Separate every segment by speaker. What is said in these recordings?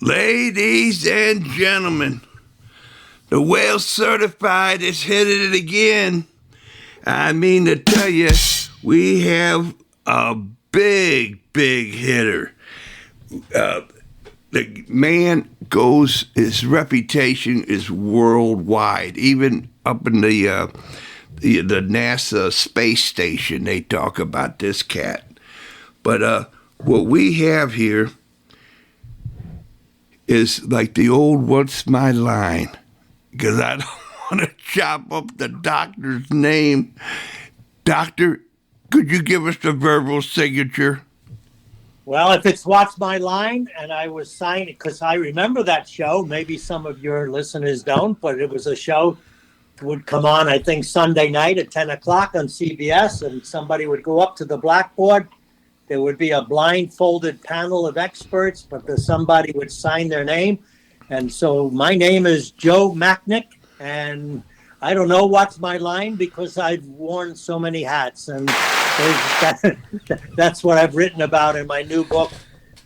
Speaker 1: Ladies and gentlemen, the whale certified has hit it again. I mean to tell you, we have a big hitter. The man goes, his reputation is worldwide, even up in the NASA space station. They talk about this cat. But what we have here is like the old "What's My Line?" Because I don't want to chop up the doctor's name. Doctor, could you give us the verbal signature?
Speaker 2: Well, if it's What's My Line, and I was signed, because I remember that show, maybe some of your listeners don't, but it was a show that would come on, I think, Sunday night at 10 o'clock on CBS, and somebody would go up to the blackboard. There would be a blindfolded panel of experts, but somebody would sign their name. And so my name is Joe Machnik, and I don't know what's my line because I've worn so many hats. And that's what I've written about in my new book,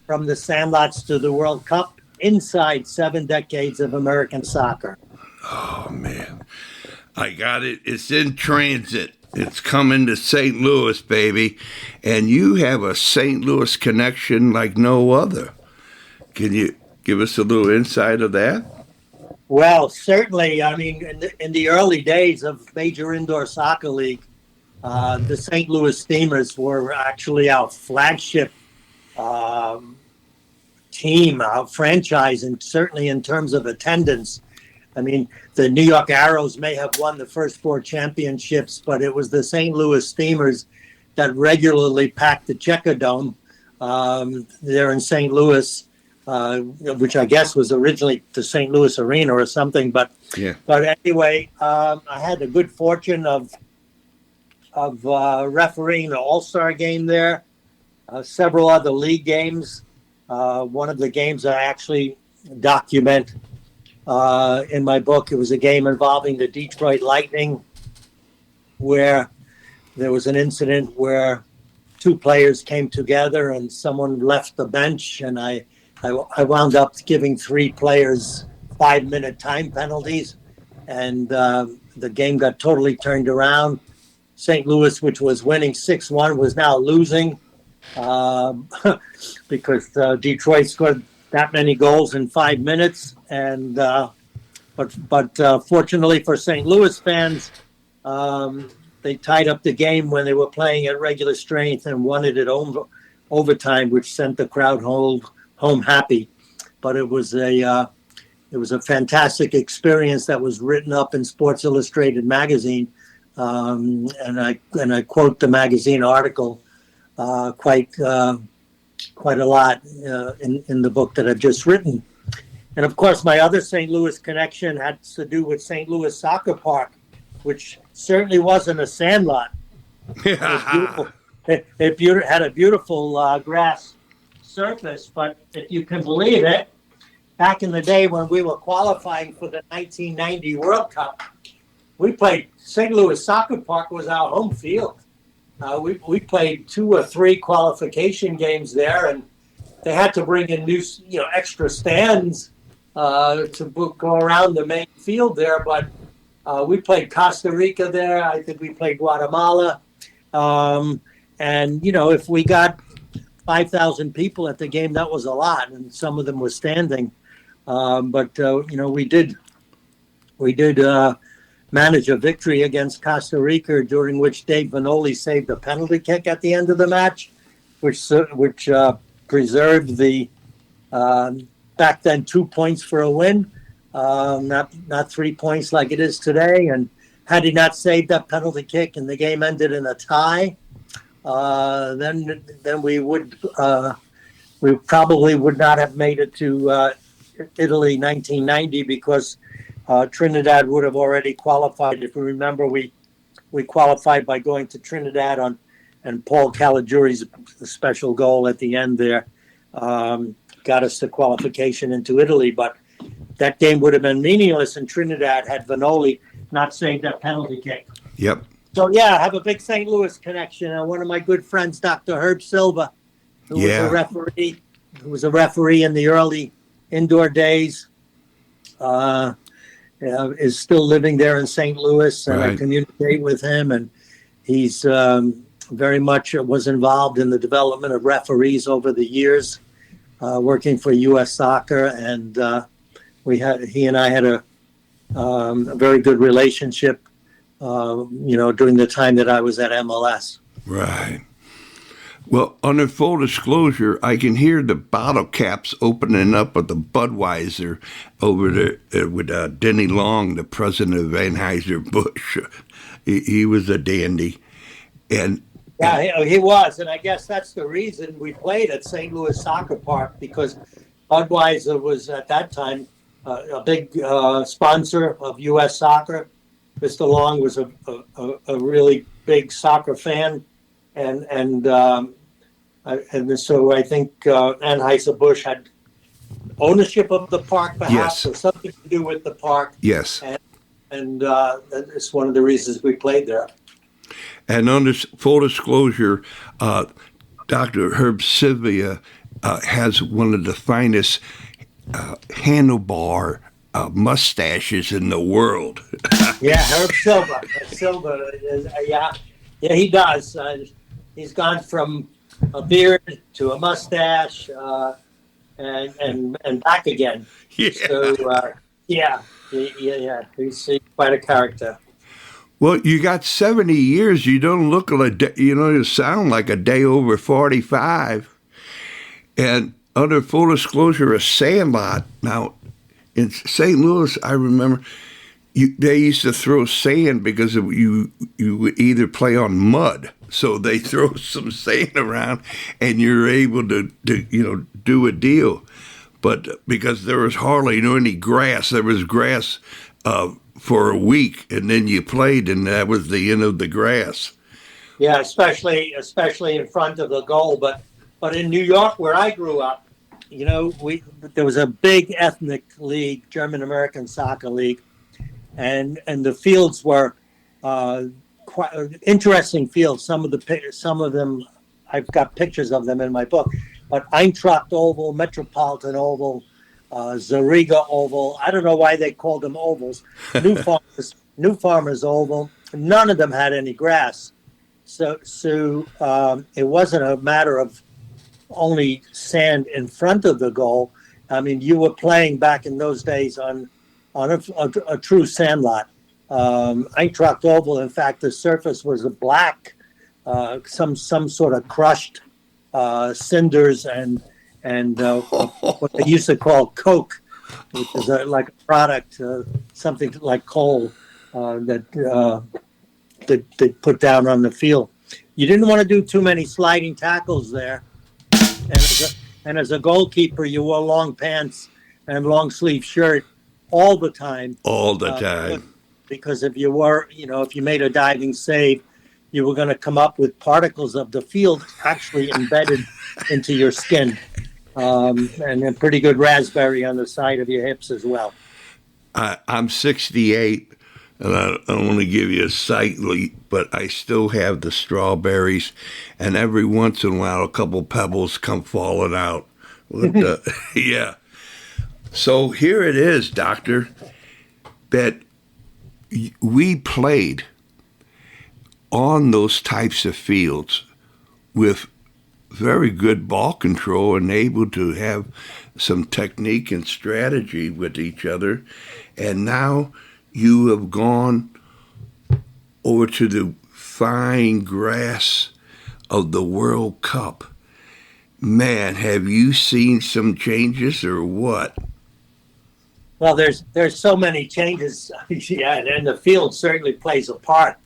Speaker 2: From the Sandlots to the World Cup, Inside 7 Decades of American Soccer.
Speaker 1: Oh, man. I got it. It's in transit. It's coming to St. Louis, baby. And you have a St. Louis connection like no other. Can you give us a little insight of that?
Speaker 2: Well, certainly. I mean, in the early days of Major Indoor Soccer League, the St. Louis Steamers were actually our flagship team, our franchise, and certainly in terms of attendance. I mean, the New York Arrows may have won the first 4 championships, but it was the St. Louis Steamers that regularly packed the Checker Dome there in St. Louis, which I guess was originally the St. Louis Arena or something. But anyway, I had the good fortune of refereeing the All-Star game there, several other league games. One of the games I actually document in my book, it was a game involving the Detroit Lightning, where there was an incident where 2 players came together and someone left the bench, and I wound up giving 3 players 5-minute time penalties, and the game got totally turned around. St. Louis, which was winning 6-1, was now losing because Detroit scored that many goals in 5 minutes, and but fortunately for St. Louis fans, they tied up the game when they were playing at regular strength and won it at overtime, which sent the crowd home happy. But it was a fantastic experience that was written up in Sports Illustrated magazine, and I quote the magazine article quite a lot in the book that I've just written. And of course, my other St. Louis connection had to do with St. Louis Soccer Park, which certainly wasn't a sandlot. It was beautiful. It had a beautiful grass surface, but if you can believe it, back in the day when we were qualifying for the 1990 World Cup, we played St. Louis Soccer Park was our home field. We played 2 or 3 qualification games there, and they had to bring in new, extra stands to go around the main field there. But we played Costa Rica there. I think we played Guatemala, and if we got 5,000 people at the game, that was a lot, and some of them were standing. But we did manage a victory against Costa Rica, during which Dave Vanoli saved a penalty kick at the end of the match, which preserved the back then 2 points for a win, not 3 points like it is today. And had he not saved that penalty kick and the game ended in a tie, then we probably would not have made it to Italy 1990, because Trinidad would have already qualified. If you remember, we qualified by going to Trinidad and Paul Caligiuri's special goal at the end there got us the qualification into Italy. But that game would have been meaningless in Trinidad had Vanoli not saved that penalty kick.
Speaker 1: Yep.
Speaker 2: So, yeah, I have a big St. Louis connection. And one of my good friends, Dr. Herb Silva, who was a referee in the early indoor days. Is still living there in St. Louis, and I
Speaker 1: Right.
Speaker 2: communicate with him, and he's very much was involved in the development of referees over the years, working for U.S. Soccer, and he and I had a very good relationship, during the time that I was at MLS.
Speaker 1: Right. Well, under full disclosure, I can hear the bottle caps opening up of the Budweiser over there with Denny Long, the president of Anheuser-Busch. He was a dandy. And
Speaker 2: Yeah, he was, and I guess that's the reason we played at St. Louis Soccer Park, because Budweiser was at that time a big sponsor of U.S. Soccer. Mr. Long was a really big soccer fan, and so I think Anheuser-Busch had ownership of the park, perhaps,
Speaker 1: Yes.
Speaker 2: or something to do with the park.
Speaker 1: yes.
Speaker 2: And it's one of the reasons we played there.
Speaker 1: And under full disclosure, Dr. Herb Sylvia has one of the finest handlebar mustaches in the world.
Speaker 2: Yeah, Herb Silva. Silva, yeah, he does. He's gone from a beard to a mustache, and back again.
Speaker 1: Yeah.
Speaker 2: So yeah, he's quite a character.
Speaker 1: Well, you got 70 years. You don't look like, you sound like a day over 45. And under full disclosure, a Sandlot. Now, in St. Louis, I remember they used to throw sand because you would either play on mud. So they throw some sand around, and you're able to do a deal. But because there was hardly any grass, there was grass for a week, and then you played, and that was the end of the grass.
Speaker 2: Yeah, especially in front of the goal. But in New York, where I grew up, there was a big ethnic league, German American Soccer League, and the fields were quite interesting fields. Some of them, I've got pictures of them in my book. But Eintracht Oval, Metropolitan Oval, Zariga Oval. I don't know why they called them ovals. New Farmers Oval. None of them had any grass. So it wasn't a matter of only sand in front of the goal. I mean, you were playing back in those days on a true sandlot. Eintracht Oval, in fact, the surface was a black, some sort of crushed cinders and what they used to call coke, which is like a product, something like coal that they put down on the field. You didn't want to do too many sliding tackles there, and as a goalkeeper, you wore long pants and long sleeve shirt all the time.
Speaker 1: All the time.
Speaker 2: Because if you made a diving save, you were going to come up with particles of the field actually embedded into your skin, and a pretty good raspberry on the side of your hips as well.
Speaker 1: I'm 68, and I don't want to give you a sight leap, but I still have the strawberries, and every once in a while a couple pebbles come falling out. Yeah. So here it is, Doctor, that we played on those types of fields with very good ball control and able to have some technique and strategy with each other. And now you have gone over to the fine grass of the World Cup. Man, have you seen some changes or what?
Speaker 2: Well, there's so many changes, yeah, and the field certainly plays a part.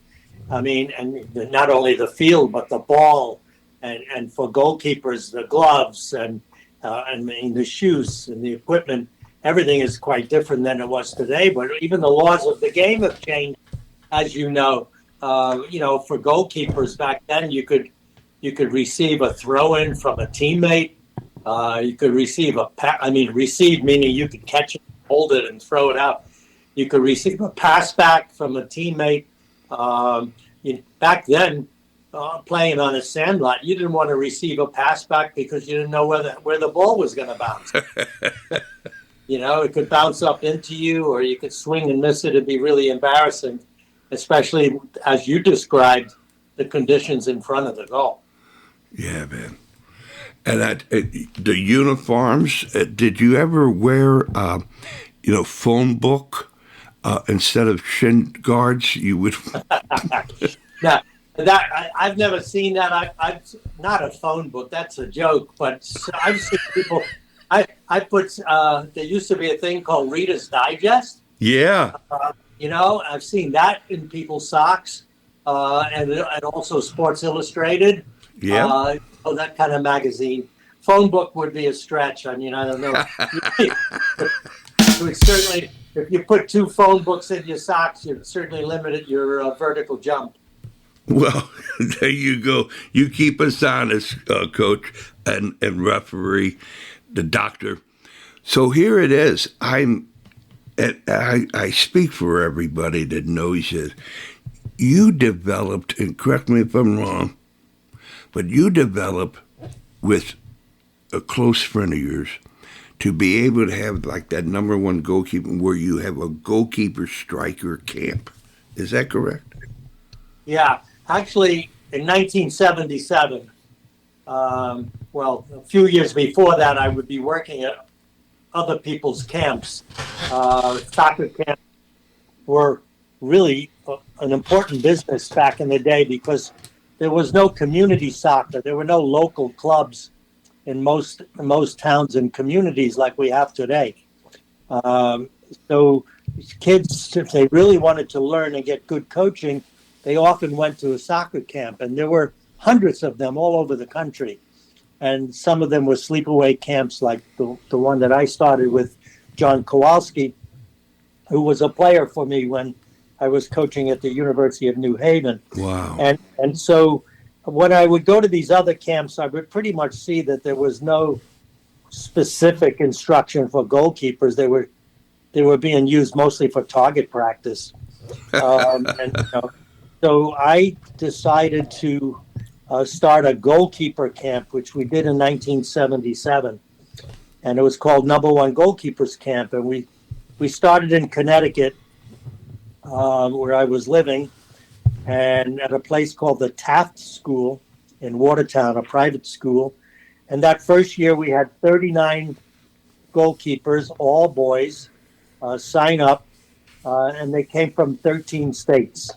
Speaker 2: I mean, and not only the field, but the ball, and for goalkeepers, the gloves, and the shoes and the equipment. Everything is quite different than it was today. But even the laws of the game have changed, as you know. For goalkeepers back then, you could receive a throw-in from a teammate. You could receive receive meaning you could catch it, hold it, and throw it out. You could receive a pass back from a teammate. Back then, playing on a sandlot, you didn't want to receive a pass back because you didn't know where the ball was going to bounce. It could bounce up into you, or you could swing and miss it. It'd be really embarrassing, especially as you described the conditions in front of the goal.
Speaker 1: Yeah, man. And the uniforms, did you ever wear, phone book instead of shin guards? You would.
Speaker 2: Now, I've never seen that. I've not a phone book. That's a joke. But I've seen people. I put. There used to be a thing called Reader's Digest.
Speaker 1: Yeah.
Speaker 2: I've seen that in people's socks, and also Sports Illustrated.
Speaker 1: Yeah.
Speaker 2: That kind of magazine. Phone book would be a stretch. I mean, I don't know. Certainly, if you put 2 phone books in your socks, you'd certainly limit your vertical jump.
Speaker 1: Well, there you go. You keep us honest, coach and referee, the doctor. So here it is. I speak for everybody that knows it. You developed, and correct me if I'm wrong, but you developed with a close friend of yours to be able to have like that number 1 goalkeeper where you have a goalkeeper striker camp. Is that correct?
Speaker 2: Yeah. Actually, in 1977, a few years before that, I would be working at other people's camps. Soccer camps were really an important business back in the day because there was no community soccer. There were no local clubs in most towns and communities like we have today. So kids, if they really wanted to learn and get good coaching, they often went to a soccer camp, and there were hundreds of them all over the country. And some of them were sleepaway camps, like the one that I started with John Kowalski, who was a player for me when I was coaching at the University of New Haven.
Speaker 1: Wow.
Speaker 2: And so when I would go to these other camps, I would pretty much see that there was no specific instruction for goalkeepers. They were being used mostly for target practice. So I decided to start a goalkeeper camp, which we did in 1977. And it was called Number 1 Goalkeepers Camp. And we started in Connecticut, where I was living, and at a place called the Taft School in Watertown, a private school. And that first year we had 39 goalkeepers, all boys, sign up, and they came from 13 states.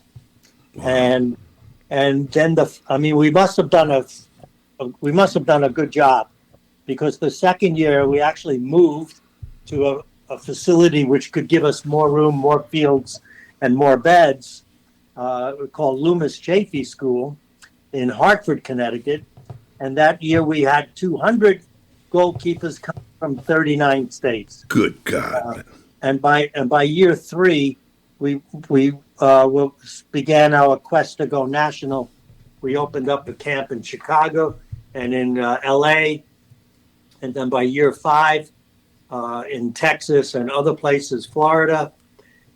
Speaker 2: Wow. And then we must have done a good job, because the second year we actually moved to a facility which could give us more room, more fields, and more beds. Called Loomis Chafee School in Hartford, Connecticut. And that year we had 200 goalkeepers come from 39 states.
Speaker 1: Good God.
Speaker 2: And by year 3, we began our quest to go national. We opened up a camp in Chicago and in LA. And then by year 5, in Texas and other places, Florida.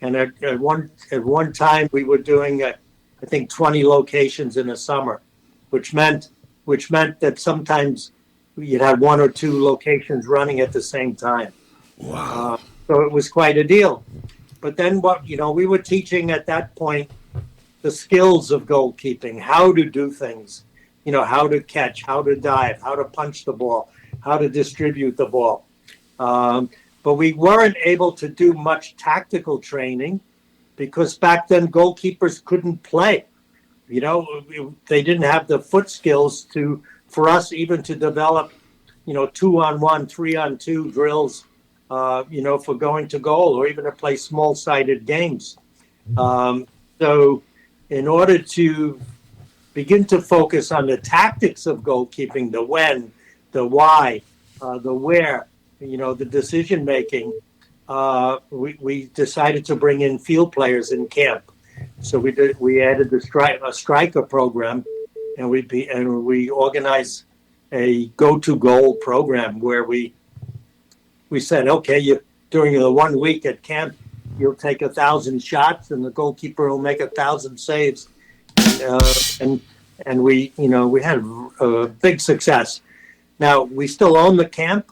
Speaker 2: And at one time we were doing, I think, 20 locations in a summer, which meant that sometimes you'd have 1 or 2 locations running at the same time.
Speaker 1: Wow!
Speaker 2: So it was quite a deal. But then we were teaching at that point the skills of goalkeeping, how to do things, how to catch, how to dive, how to punch the ball, how to distribute the ball. But we weren't able to do much tactical training because back then goalkeepers couldn't play. They didn't have the foot skills for us even to develop, 2-on-1, 3-on-2 drills, for going to goal or even to play small-sided games. So in order to begin to focus on the tactics of goalkeeping, the when, the why, the where, the decision making, we decided to bring in field players in camp. So we added a striker program, and we organized a go-to-goal program where we said, okay, during the 1 week at camp, you'll take 1,000 shots, and the goalkeeper will make 1,000 saves, and we had big success. Now we still own the camp.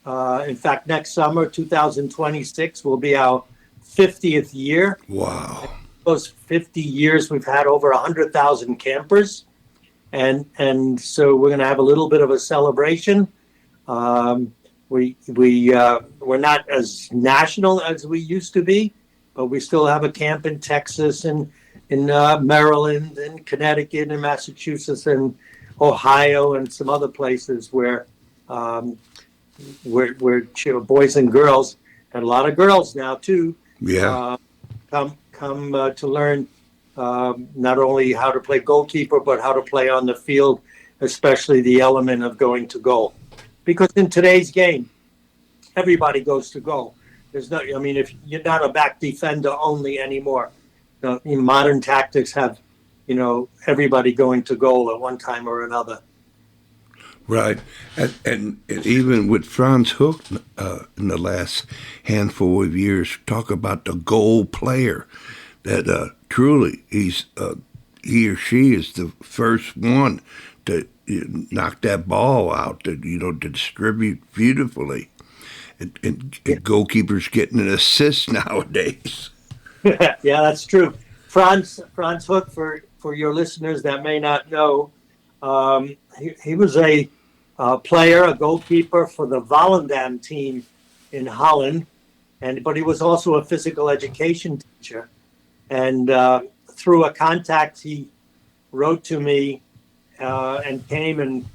Speaker 2: In fact, next summer, 2026, will be our 50th year.
Speaker 1: Wow.
Speaker 2: Those 50 years, we've had over 100,000 campers. And so we're going to have a little bit of a celebration. We're not as national as we used to be, but we still have a camp in Texas and in Maryland and Connecticut and Massachusetts and Ohio and some other places where boys and girls, and a lot of girls now too, come to learn not only how to play goalkeeper, but how to play on the field, especially the element of going to goal. Because in today's game, everybody goes to goal. If you're not a back defender only anymore. Modern tactics have, everybody going to goal at one time or another.
Speaker 1: Right. And even with Franz Hook in the last handful of years, talk about the goal player, that truly he or she is the first one to knock that ball out, to distribute beautifully. And goalkeepers getting an assist nowadays.
Speaker 2: Yeah, that's true. Franz Hook, for your listeners that may not know, he was a player, a goalkeeper for the Volendam team in Holland, but he was also a physical education teacher. And through a contact, he wrote to me and came and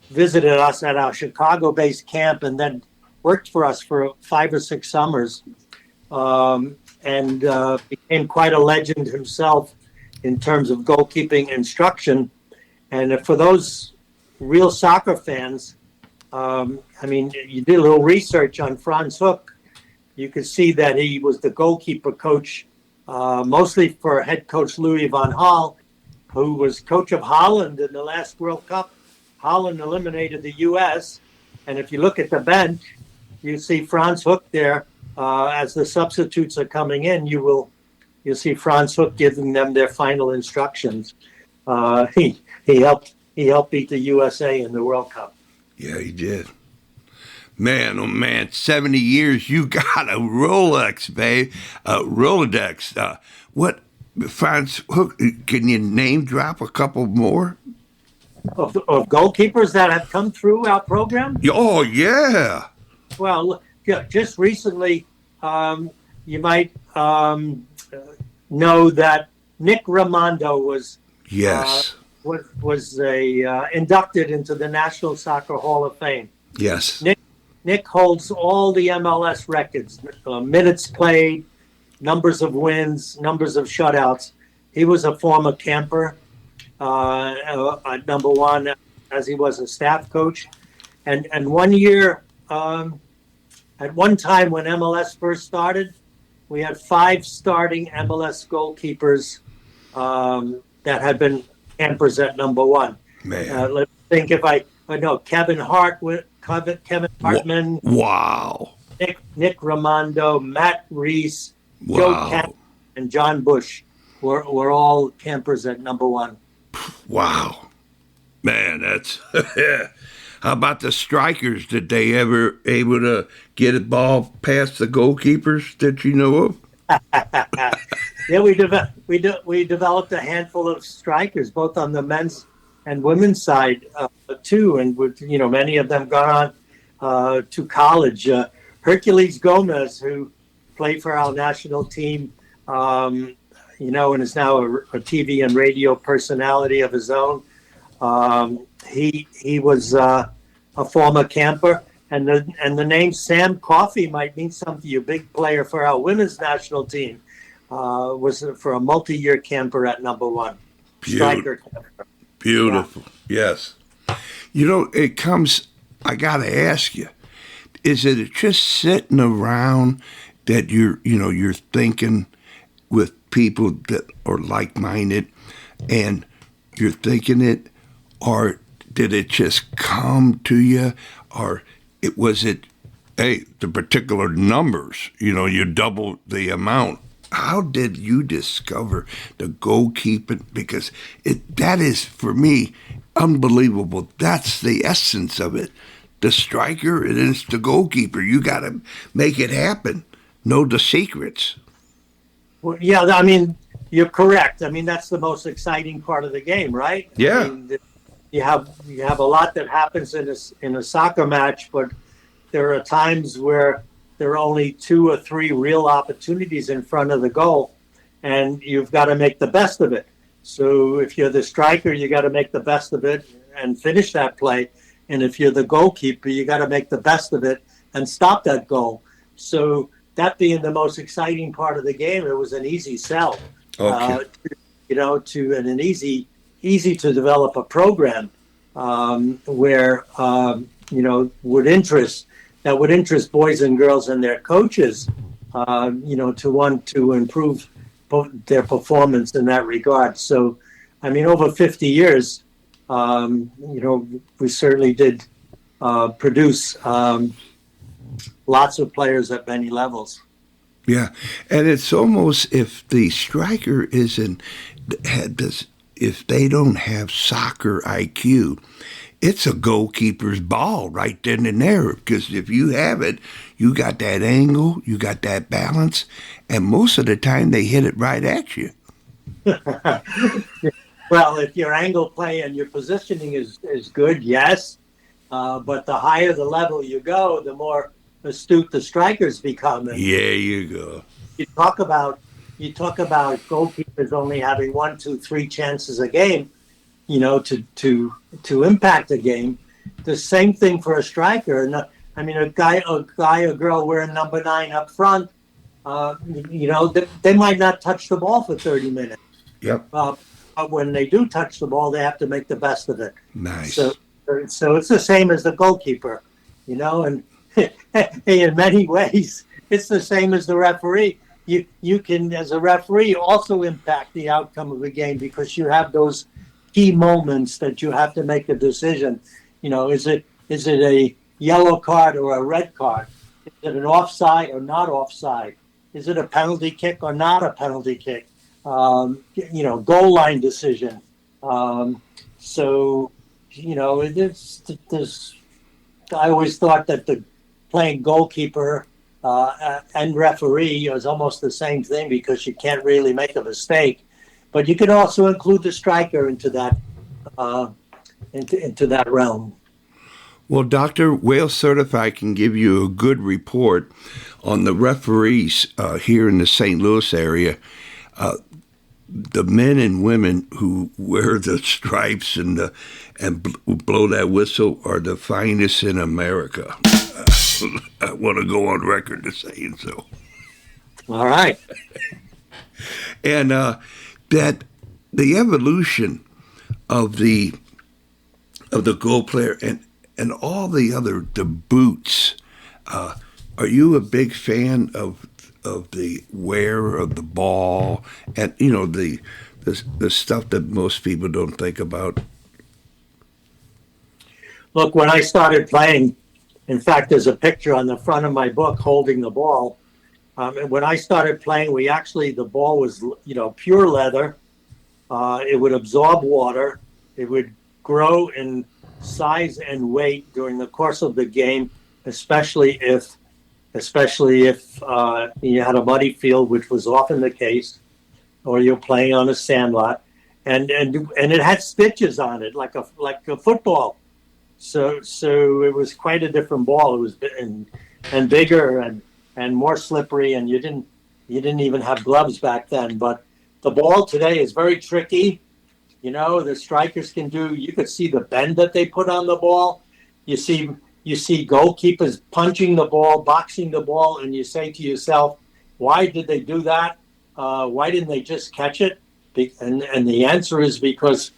Speaker 2: visited us at our Chicago-based camp, and then worked for us for 5 or 6 summers, and became quite a legend himself in terms of goalkeeping instruction. And for those real soccer fans, you did a little research on Franz Hook. You could see that he was the goalkeeper coach, mostly for head coach Louis van Gaal, who was coach of Holland in the last World Cup. Holland eliminated the U.S., and if you look at the bench, you see Franz Hook there. As the substitutes are coming in, you'll see Franz Hook giving them their final instructions. He helped beat the USA in the World Cup.
Speaker 1: Yeah, he did. Man, oh man, 70 years, you got a Rolex, babe. Rolodex. What, Franz Hook, can you name drop a couple more?
Speaker 2: Of goalkeepers that have come through our program?
Speaker 1: Oh, yeah.
Speaker 2: Well, just recently, you might know that Nick Raimondo was inducted into the National Soccer Hall of Fame.
Speaker 1: Yes.
Speaker 2: Nick holds all the MLS records: minutes played, numbers of wins, numbers of shutouts. He was a former camper at number one, as he was a staff coach, and 1 year. At one time when MLS first started, we had 5 starting MLS goalkeepers that had been campers at number one.
Speaker 1: Man.
Speaker 2: Let's think Kevin Hartman.
Speaker 1: Wow.
Speaker 2: Nick Raimondo, Matt Reese,
Speaker 1: Wow.
Speaker 2: Joe Cat, and John Bush were all campers at number one.
Speaker 1: Wow. Man, that's... How about the strikers? Did they ever able to get a ball past the goalkeepers that you know of?
Speaker 2: Yeah, we developed a handful of strikers, both on the men's and women's side too, and many of them gone on to college. Hercules Gomez, who played for our national team, and is now a TV and radio personality of his own. He was a former camper, and the name Sam Coffey might mean something to you. Big player for our women's national team, was for a multi-year camper at number one. Striker camper.
Speaker 1: Beautiful. Yeah. Yes. It comes. I gotta ask you: is it just sitting around that you're thinking with people that are like-minded, and you're thinking it, or did it just come to you, or was it, the particular numbers? You double the amount. How did you discover the goalkeeping? Because that is, for me, unbelievable. That's the essence of it. the striker and it's the goalkeeper. You got to make it happen. Know the secrets.
Speaker 2: Well, yeah, I mean, you're correct. I mean, that's the most exciting part of the game, right?
Speaker 1: Yeah.
Speaker 2: I mean, you have a lot that happens in a soccer match, but there are times where there are only 2 or 3 real opportunities in front of the goal, and you've got to make the best of it. So if you're the striker, you got to make the best of it and finish that play. And if you're the goalkeeper, you got to make the best of it and stop that goal. So that being the most exciting part of the game, it was an easy sell.
Speaker 1: Okay.
Speaker 2: And an easy to develop a program where would interest boys and girls and their coaches, to want to improve their performance in that regard. So, I mean, over 50 years, we certainly did produce lots of players at many levels.
Speaker 1: Yeah, and it's almost if the striker if they don't have soccer IQ, it's a goalkeeper's ball right then and there. Because if you have it, you got that angle, you got that balance, and most of the time they hit it right at you.
Speaker 2: Well, if your angle play and your positioning is good, yes. But the higher the level you go, the more astute the strikers become. And
Speaker 1: yeah, you go.
Speaker 2: You talk about goalkeepers only having 1, 2, 3 chances a game, to impact a game. The same thing for a striker. And I mean, a guy or girl wearing number 9 up front, they might not touch the ball for 30 minutes.
Speaker 1: Yep.
Speaker 2: But when they do touch the ball, they have to make the best of it.
Speaker 1: Nice.
Speaker 2: So it's the same as the goalkeeper, and in many ways, it's the same as the referee. You can, as a referee, also impact the outcome of a game because you have those key moments that you have to make a decision. Is it a yellow card or a red card? Is it an offside or not offside? Is it a penalty kick or not a penalty kick? Goal line decision. I always thought that the playing goalkeeper and referee is almost the same thing because you can't really make a mistake. But you can also include the striker into that into that realm.
Speaker 1: Well, Dr. Wales Certified can give you a good report on the referees here in the St. Louis area. The men and women who wear the stripes and blow that whistle are the finest in America. I want to go on record as saying so.
Speaker 2: All right.
Speaker 1: And that the evolution of the goal player and all the boots. Are you a big fan of the wear of the ball and the stuff that most people don't think about?
Speaker 2: Look, when I started playing, in fact, there's a picture on the front of my book holding the ball. And when I started playing, the ball was, pure leather. It would absorb water. It would grow in size and weight during the course of the game, especially if you had a muddy field, which was often the case, or you're playing on a sandlot, and it had stitches on it like a football. So it was quite a different ball. It was and bigger and more slippery, and you didn't even have gloves back then. But the ball today is very tricky. The strikers you could see the bend that they put on the ball. You see goalkeepers punching the ball, boxing the ball, and you say to yourself, why did they do that? Why didn't they just catch it? And the answer is because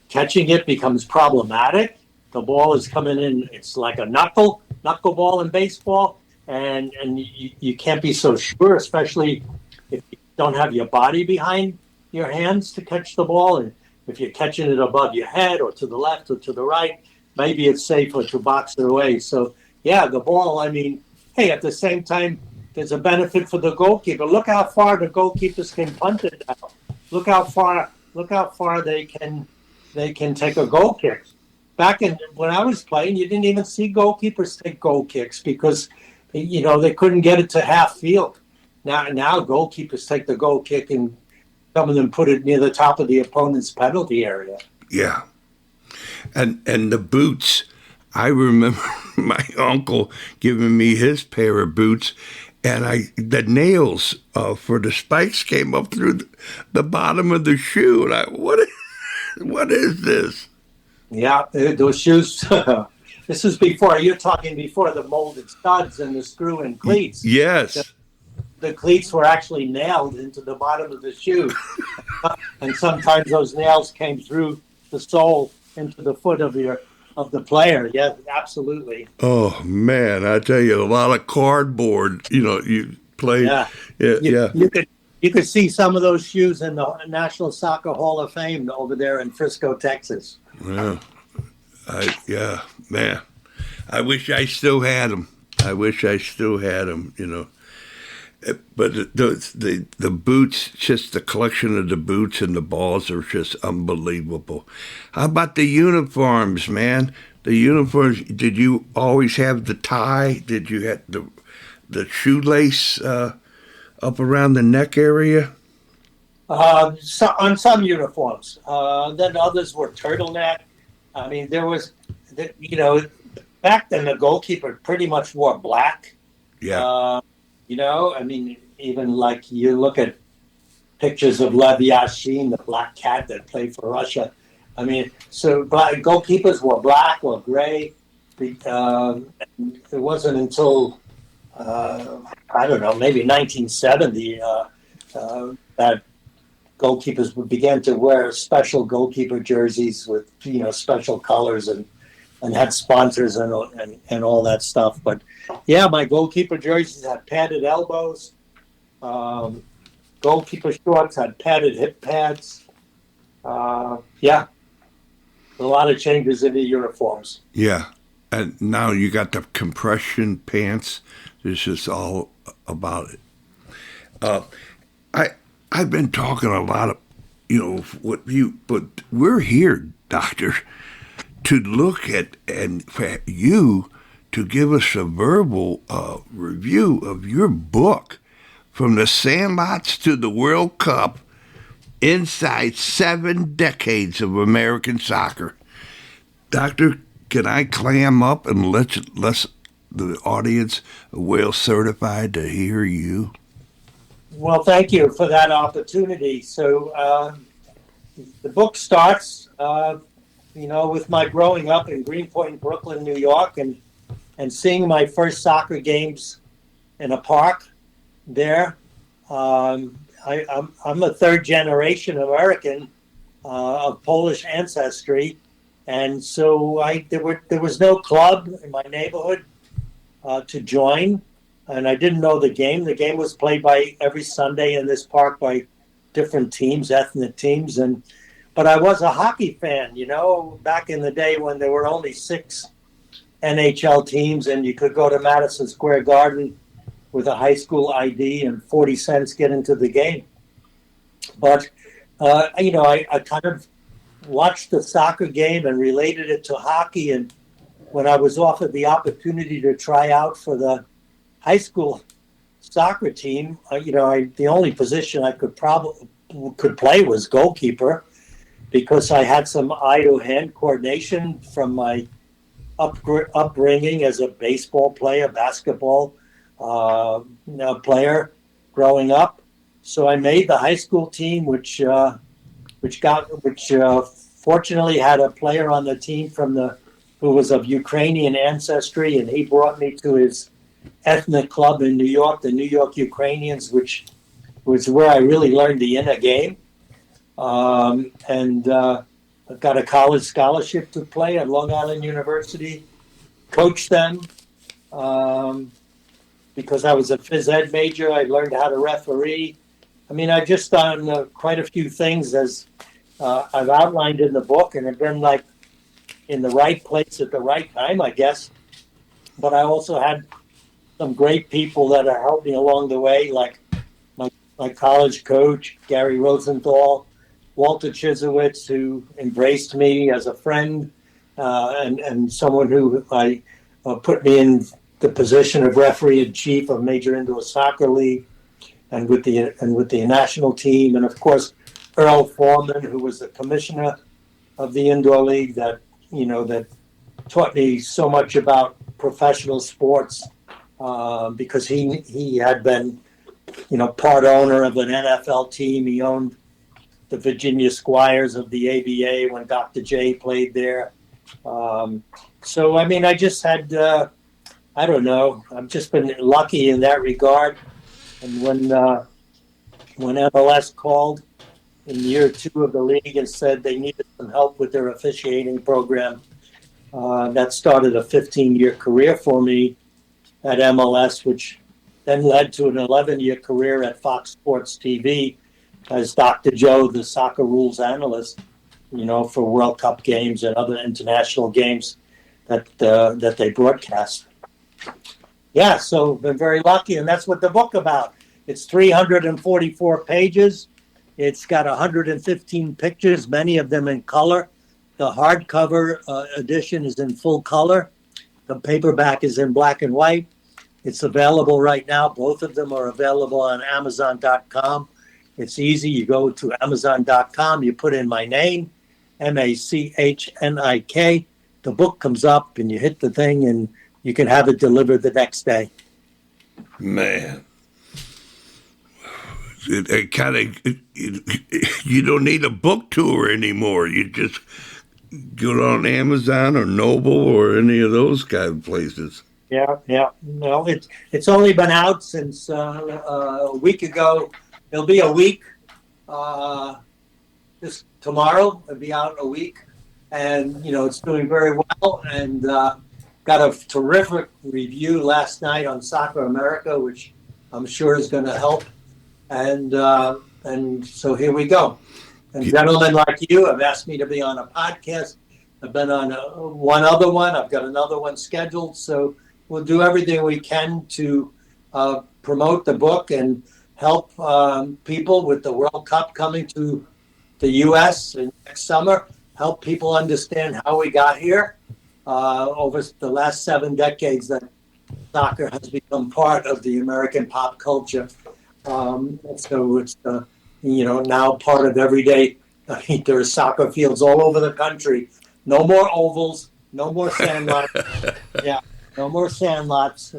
Speaker 2: catching it becomes problematic. The ball is coming in, it's like a knuckleball in baseball, and you can't be so sure, especially if you don't have your body behind your hands to catch the ball. And if you're catching it above your head or to the left or to the right, maybe it's safer to box it away. So, yeah, the ball, at the same time, there's a benefit for the goalkeeper. Look how far the goalkeepers can punt it now. Look how far they can take a goal kick. back in when I was playing, you didn't even see goalkeepers take goal kicks because they couldn't get it to half field. Now goalkeepers take the goal kick and some of them put it near the top of the opponent's penalty area.
Speaker 1: Yeah. And the boots. I remember my uncle giving me his pair of boots, and the nails for the spikes came up through the bottom of the shoe. And what is this?
Speaker 2: Yeah, those shoes. This is before, you're talking before the molded studs and the screw-in cleats.
Speaker 1: Yes.
Speaker 2: The cleats were actually nailed into the bottom of the shoe. And sometimes those nails came through the sole into the foot of the player. Yeah, absolutely.
Speaker 1: Oh, man, I tell you, a lot of cardboard, you play.
Speaker 2: Yeah.
Speaker 1: Yeah.
Speaker 2: You could see some of those shoes in the National Soccer Hall of Fame over there in Frisco, Texas.
Speaker 1: Yeah. Man. I wish I still had them. But the boots, just the collection of the boots and the balls are just unbelievable. How about the uniforms, man? The uniforms, did you always have the tie? Did you have the shoelace up around the neck area?
Speaker 2: So on some uniforms. Then others were turtleneck. I mean, there was, back then the goalkeeper pretty much wore black.
Speaker 1: Yeah.
Speaker 2: I mean, even like you look at pictures of Lev Yashin, the black cat that played for Russia. I mean, so goalkeepers were black or gray. It wasn't until, I don't know, maybe 1970 that goalkeepers began to wear special goalkeeper jerseys with, special colors and had sponsors and all that stuff. But yeah, my goalkeeper jerseys had padded elbows. Goalkeeper shorts had padded hip pads. Yeah, a lot of changes in the uniforms.
Speaker 1: Yeah, and now you got the compression pants. It's just all about it. I've been talking a lot of, but we're here, Doctor, to look at and for you to give us a verbal review of your book, From the Sandlots to the World Cup, Inside 7 Decades of American Soccer. Doctor, can I clam up and let the audience well certified to hear you?
Speaker 2: Well, thank you for that opportunity. So the book starts, with my growing up in Greenpoint, Brooklyn, New York, and seeing my first soccer games in a park there. I'm a third generation American of Polish ancestry, and so there was no club in my neighborhood to join, and I didn't know the game. The game was played by every Sunday in this park by different teams, ethnic teams, but I was a hockey fan, back in the day when there were only 6 NHL teams and you could go to Madison Square Garden with a high school ID and 40 cents get into the game. But, I kind of watched the soccer game and related it to hockey. And when I was offered the opportunity to try out for the high school soccer team, the only position I could play was goalkeeper, because I had some eye-to-hand coordination from my upbringing as a baseball player, basketball player growing up. So I made the high school team, which fortunately had a player on the team who was of Ukrainian ancestry, and he brought me to his ethnic club in New York, the New York Ukrainians, which was where I really learned the inner game. And I got a college scholarship to play at Long Island University, coached them. Because I was a phys ed major, I learned how to referee. I mean, I've just done quite a few things as I've outlined in the book, and have been like in the right place at the right time, I guess. But I also had some great people that have helped me along the way, like my college coach, Gary Rosenthal, Walter Chisowitz, who embraced me as a friend, and someone who I put me in the position of referee in chief of Major Indoor Soccer League, and with the national team, and of course Earl Foreman, who was the commissioner of the indoor league, that that taught me so much about professional sports, because he had been part owner of an NFL team. He owned the Virginia Squires of the ABA when Dr. J played there. So, I mean, I just had, I don't know, I've just been lucky in that regard. And when MLS called in year 2 of the league and said they needed some help with their officiating program, that started a 15-year career for me at MLS, which then led to an 11-year career at Fox Sports TV as Dr. Joe, the soccer rules analyst, for World Cup games and other international games that they broadcast. Yeah, so been very lucky, and that's what the book about. It's 344 pages. It's got 115 pictures, many of them in color. The hardcover edition is in full color. The paperback is in black and white. It's available right now. Both of them are available on Amazon.com. It's easy. You go to Amazon.com, you put in my name, Machnik. The book comes up, and you hit the thing, and you can have it delivered the next day.
Speaker 1: Man. You don't need a book tour anymore. You just go on Amazon or Noble or any of those kind of places.
Speaker 2: Yeah. No, it's only been out since a week ago. It'll be a week. This tomorrow it'll be out a week, and it's doing very well. And got a terrific review last night on Soccer America, which I'm sure is going to help. And so here we go. And gentlemen like you have asked me to be on a podcast. I've been on one other one. I've got another one scheduled. So we'll do everything we can to promote the book and help people with the World Cup coming to the U.S. next summer, help people understand how we got here over the last 7 decades that soccer has become part of the American pop culture. So it's now part of everyday. I mean, there are soccer fields all over the country. No more ovals, no more sandlots. Yeah, no more sandlots.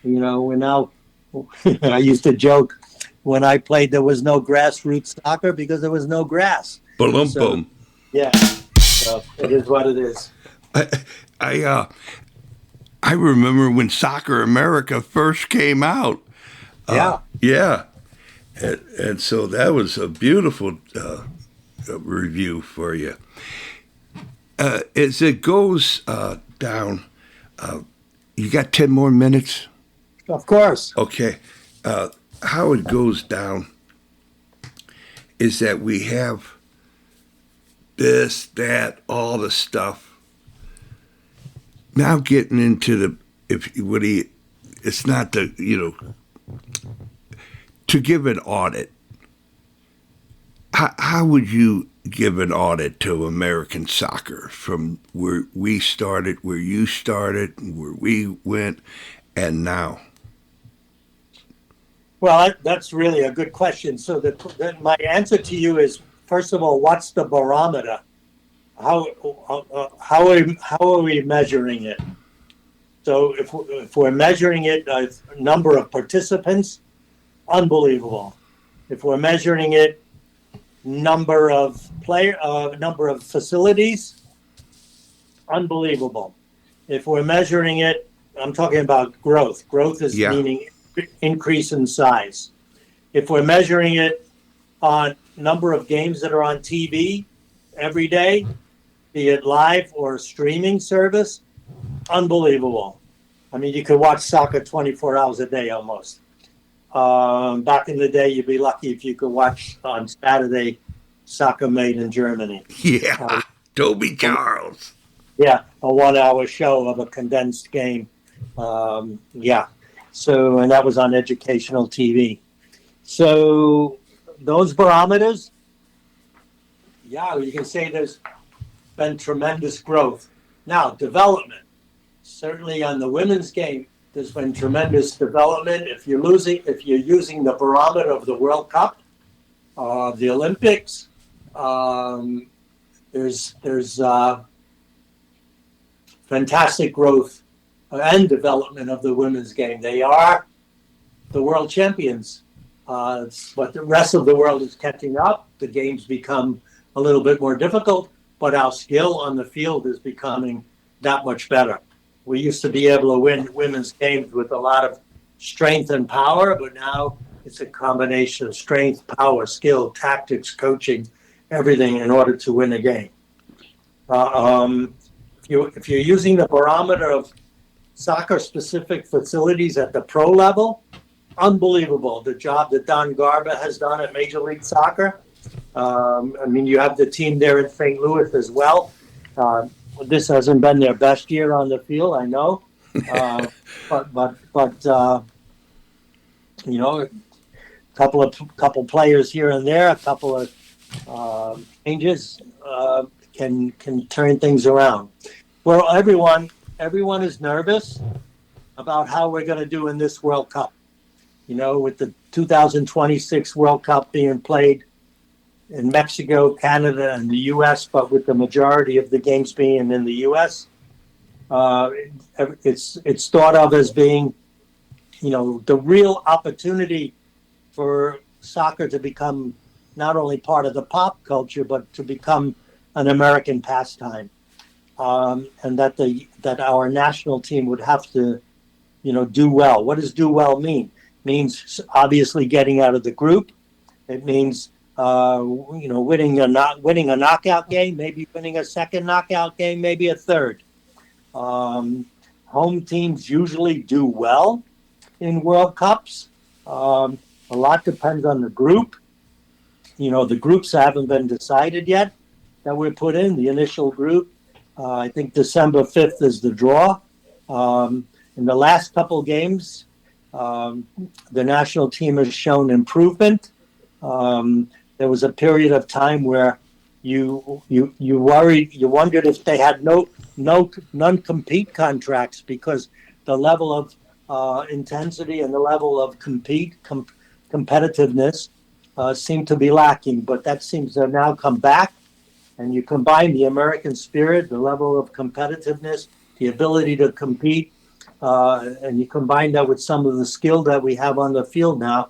Speaker 2: We're now. I used to joke when I played there was no grassroots soccer because there was no grass.
Speaker 1: Boom.
Speaker 2: Yeah, so it is what it is.
Speaker 1: I remember when Soccer America first came out. Yeah. And so that was a beautiful review for you. As it goes down, you got 10 more minutes?
Speaker 2: Of course.
Speaker 1: Okay. How it goes down is that we have this, that, all the stuff. Now getting into it's not the, to give an audit. How would you give an audit to American soccer from where we started, where you started, where we went, and now?
Speaker 2: Well, that's really a good question. So my answer to you is, first of all, what's the barometer? How are we measuring it? So if we're measuring it, number of participants, unbelievable. If we're measuring it, number of facilities, unbelievable. If we're measuring it, I'm talking about growth. Growth is meaning increase in size. If we're measuring it on number of games that are on TV every day, be it live or streaming service, unbelievable. I mean, you could watch soccer 24 hours a day almost. Back in the day, you'd be lucky if you could watch on Saturday Soccer Made in Germany.
Speaker 1: Yeah, Toby Charles.
Speaker 2: Yeah, a 1-hour show of a condensed game. So, and that was on educational TV. So those barometers, you can say there's been tremendous growth. Now, development. Certainly on the women's game, there's been tremendous development. If you're using the barometer of the World Cup, the Olympics, there's fantastic growth and development of the women's game. They are the world champions, but the rest of the world is catching up. The games become a little bit more difficult, but our skill on the field is becoming that much better. We used to be able to win women's games with a lot of strength and power, but now it's a combination of strength, power, skill, tactics, coaching, everything in order to win a game. If you're using the barometer of soccer-specific facilities at the pro level, unbelievable the job that Don Garber has done at Major League Soccer. You have the team there in St. Louis as well. This hasn't been their best year on the field, I know, but couple players here and there, a couple of changes can turn things around. Well, everyone is nervous about how we're going to do in this World Cup. With the 2026 World Cup being played in Mexico, Canada, and the U.S., but with the majority of the games being in the U.S., it's thought of as being, the real opportunity for soccer to become not only part of the pop culture, but to become an American pastime, and that our national team would have to, do well. What does do well mean? It means obviously getting out of the group. It means winning a knockout game, maybe winning a second knockout game, maybe a third. Home teams usually do well in World Cups. A lot depends on the group. The groups haven't been decided yet that we're put in, the initial group. I think December 5th is the draw. In the last couple games, the national team has shown improvement. There was a period of time where you wondered if they had no non-compete contracts because the level of intensity and the level of competitiveness seemed to be lacking. But that seems to now come back, and you combine the American spirit, the level of competitiveness, the ability to compete, and you combine that with some of the skill that we have on the field now.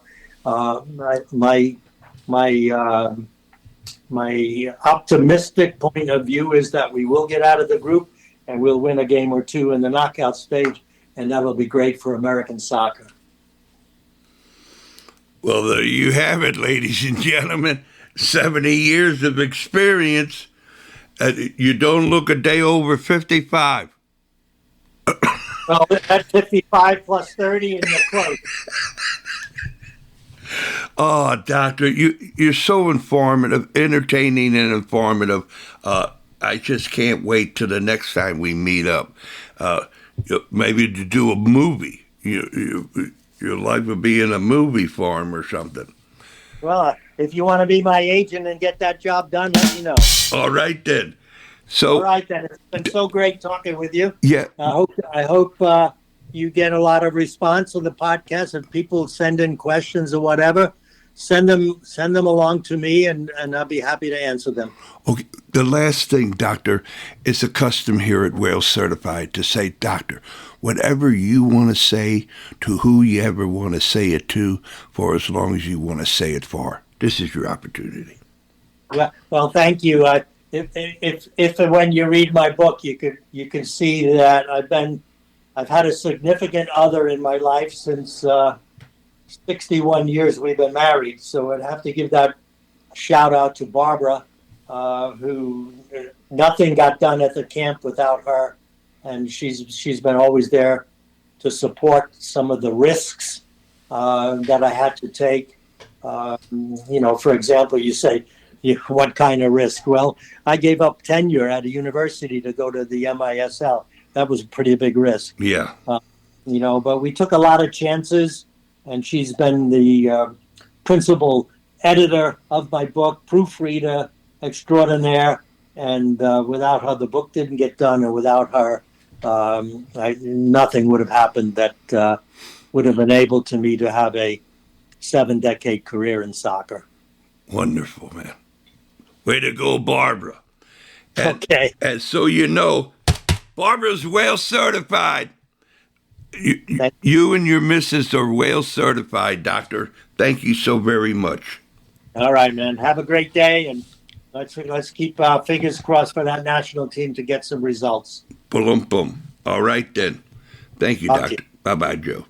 Speaker 2: My optimistic point of view is that we will get out of the group and we'll win a game or two in the knockout stage, and that'll be great for American soccer.
Speaker 1: Well, there you have it, ladies and gentlemen. 70 years of experience. You don't look a day over 55.
Speaker 2: Well, that's 55 plus 30 and you're close.
Speaker 1: Oh, Doctor, you're so informative, entertaining and informative. I just can't wait till the next time we meet up. Maybe to do a movie. Your life would be in a movie form or something.
Speaker 2: Well, if you want to be my agent and get that job done, let me know.
Speaker 1: All right, then.
Speaker 2: All right, then. It's been so great talking with you.
Speaker 1: Yeah.
Speaker 2: I hope you get a lot of response on the podcast. If people send in questions or whatever, send them along to me, and I'll be happy to answer them.
Speaker 1: Okay. The last thing, Doctor, it's a custom here at Wales Certified to say, Doctor, whatever you want to say to who you ever want to say it to, for as long as you want to say it for. This is your opportunity.
Speaker 2: Well, thank you. If when you read my book, you can see that I've had a significant other in my life since 61 years we've been married. So I'd have to give that shout out to Barbara, who nothing got done at the camp without her, and she's been always there to support some of the risks that I had to take. For example, you say, what kind of risk? Well, I gave up tenure at a university to go to the MISL. That was a pretty big risk.
Speaker 1: Yeah.
Speaker 2: But we took a lot of chances, and she's been the principal editor of my book, proofreader extraordinaire, and without her, the book didn't get done, and without her, nothing would have happened that would have enabled to me to have a 7-decade career in soccer.
Speaker 1: Wonderful, man. Way to go, Barbara. And,
Speaker 2: Okay.
Speaker 1: and so you know, Barbara's Wales certified. You and your missus are Wales certified, Doctor. Thank you so very much.
Speaker 2: All right, man. Have a great day, and let's keep our fingers crossed for that national team to get some results.
Speaker 1: Boom, boom. All right, then. Thank you,
Speaker 2: Okay.
Speaker 1: Doctor. Bye-bye, Joe.